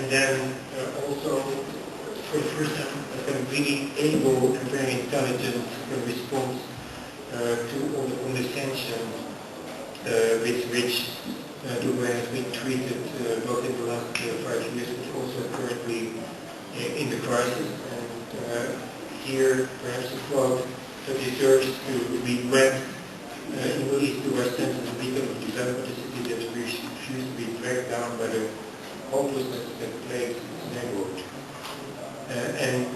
and then also for the first time a really able and very intelligent response to all the sanctions with which Dubai has been treated both in the last 5 years but also currently in the crisis. And here perhaps a quote that deserves to be read in the Middle East. The West stands as a beacon of development, a city that refused to be dragged down by the hopelessness that plagues its neighborhood. And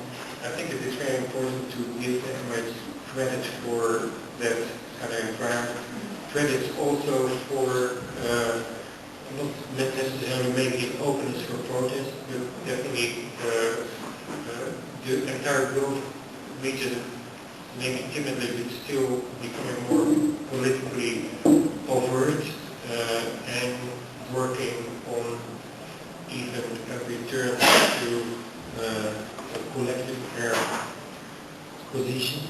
I think it is very important to give the Emirates credit for that kind of environment. Credit also for not necessarily making openness for protest, but definitely the entire Gulf region, maybe timidly, but still becoming more politically overt and working on even a return to a collective air position.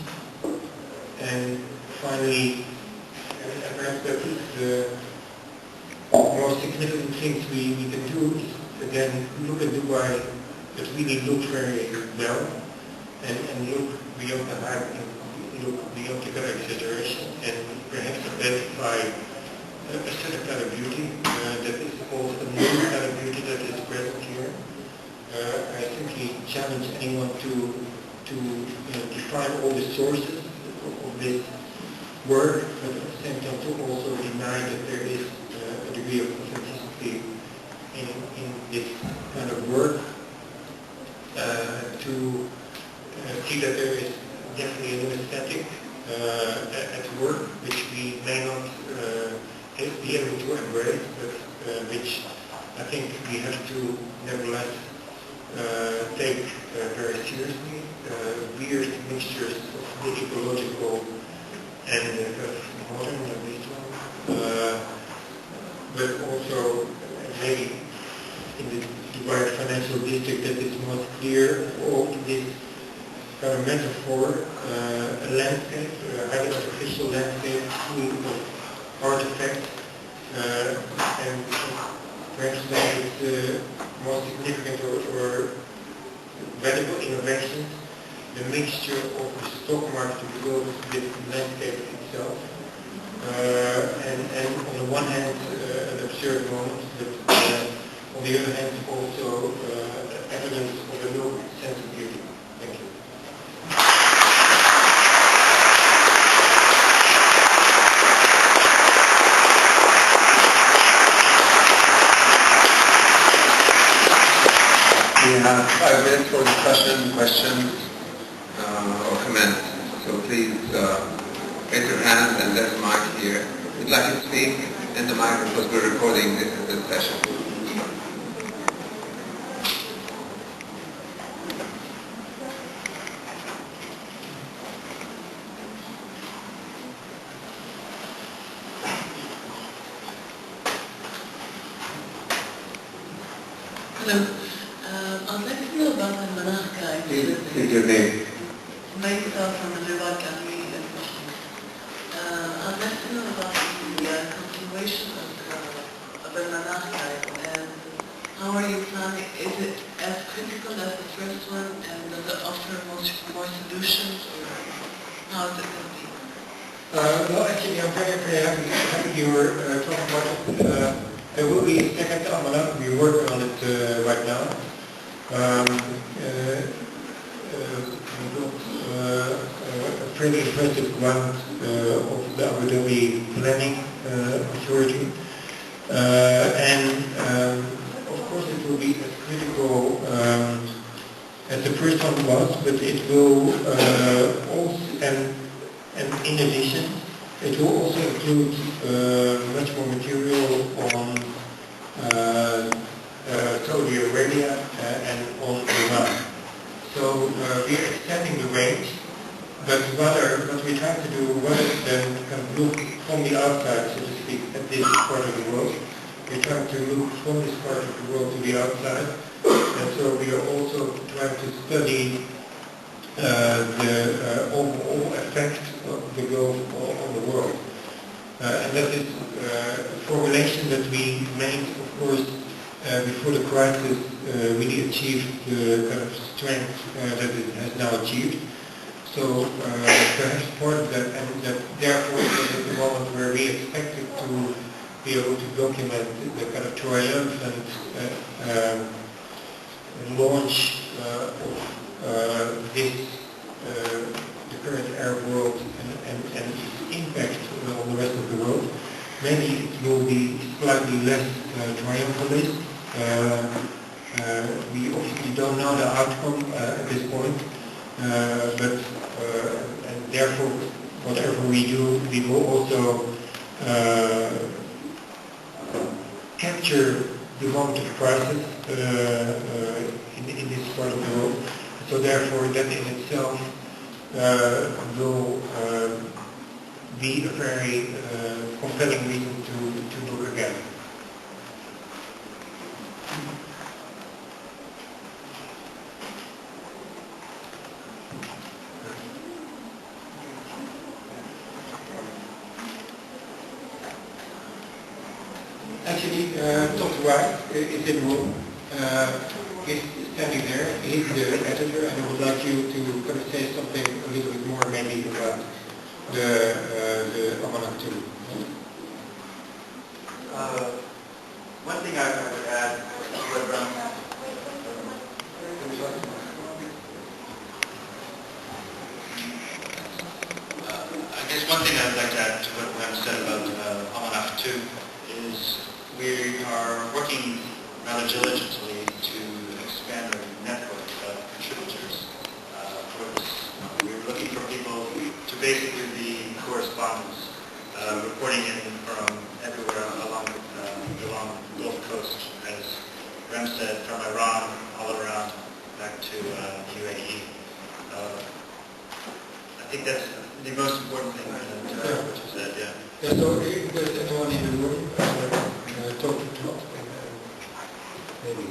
And finally, and perhaps that is the most significant things we can do is, again, look at Dubai, but really look very well, and look beyond the hype, and look beyond the kind of exaggeration, and perhaps identify a certain kind of beauty that is also a new kind of beauty that is present here. I simply challenge anyone to define all the sources of this work, but at the same time to also deny that there is a degree of authenticity in this kind of work, to see that there is definitely an aesthetic at work which we may not be able to embrace, but which I think we have to nevertheless take very seriously. Weird mixtures of the ecological and modern, at least one, but also maybe in the Dubai financial district that is most clear, all this kind of metaphor, a landscape, a highly artificial landscape full of artifacts, and perhaps that is the most significant or valuable innovations, the mixture of the stock market with the landscape itself, and on the one hand an absurd moment, but on the other hand also evidence of a new sense of beauty. Thank you. We have 5 minutes for discussion, questions, or comments. So please raise your hand and there's a mic here. If you'd like to speak in the mic because we're recording this session. Hello. I'd like to know about the Manakh guide. Please your name. Myself from the River Gallery in Washington. I'd like to know about the continuation of the Manakh guide, and how are you planning? Is it as critical as the first one, and does it offer more solutions, or how is it going to be? Well, actually, I'm very happy you were talking about it. There will be a second almanac. We're working on it right now. We got a pretty impressive grant of the Abu Dhabi Planning Authority. And of course it will be as critical as the first one was, but it will also, and in addition, it will also include much more material on Saudi Arabia and on Iran. So we are extending the range, but rather what we try to do, rather than kind of look from the outside, so to speak, at this part of the world, we're trying to look from this part of the world to the outside, and so we are also trying to study the overall effect of the Gulf on the world. And that is a formulation that we made, of course, before the crisis really achieved the kind of strength that it has now achieved. So perhaps part of that, and that therefore it was at the moment where we expected to be able to document the kind of triumphant launch of this, the current Arab world and its impact on the rest of the world. Maybe it will be slightly less triumphalist. We obviously don't know the outcome at this point, but and therefore, whatever we do, we will also capture the moment of crisis in this part of the world. So therefore, that in itself will be a very compelling reason to look again. Actually, Dr. White is in the room. He's standing there. He's the editor, and I would like you to kind of say something a little bit more, maybe about the Almanac 2. One thing I would add to what Rem I guess one thing I'd like to add to what Rem said about Almanac 2 is we are working rather diligently to expand our network of contributors for this. We're looking for people to basically be correspondents, reporting in from everywhere along the Gulf Coast, as Rem said, from Iran all around back to UAE. I think that's the most important thing that what you said, yeah. Yeah, so if there's anyone in the room, talk to Todd, maybe.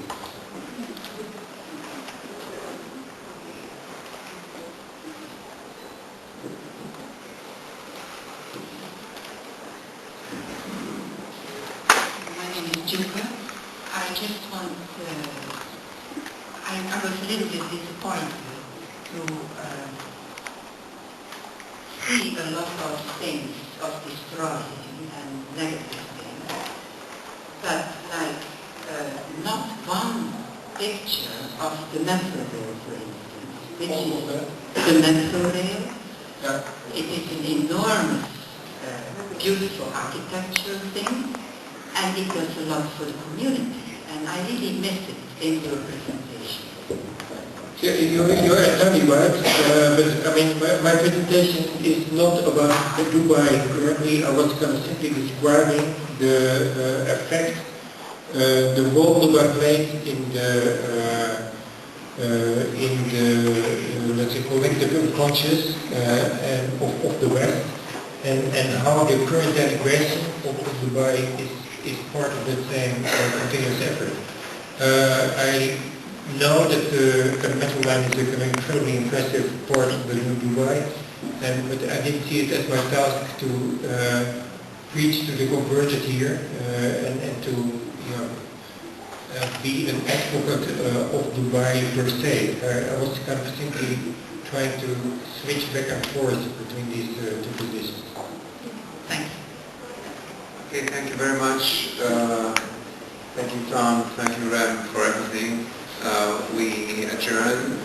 My name is Juka. I just want I was a little bit disappointed to see a lot of things of destroying and negative things, but like not one picture of the metro rail, for instance, which is the metro rail. Yeah. It is an enormous, beautiful architectural thing, and it does a lot for the community, and I really miss it in your presentation. Yeah, you're entirely right, but I mean, my presentation is not about Dubai currently. I was kind of simply describing the effect the role Dubai played in the let's say collective unconscious and of the West, and how the current integration of Dubai is part of the same continuous effort. I know that the metro line is an incredibly impressive part of the new Dubai, but I didn't see it as my task to preach to the converted here and to be an advocate of Dubai per se. I was kind of simply trying to switch back and forth between these two positions. Thanks. Okay, thank you very much. Thank you, Tom. Thank you, Rem, for everything. We adjourn.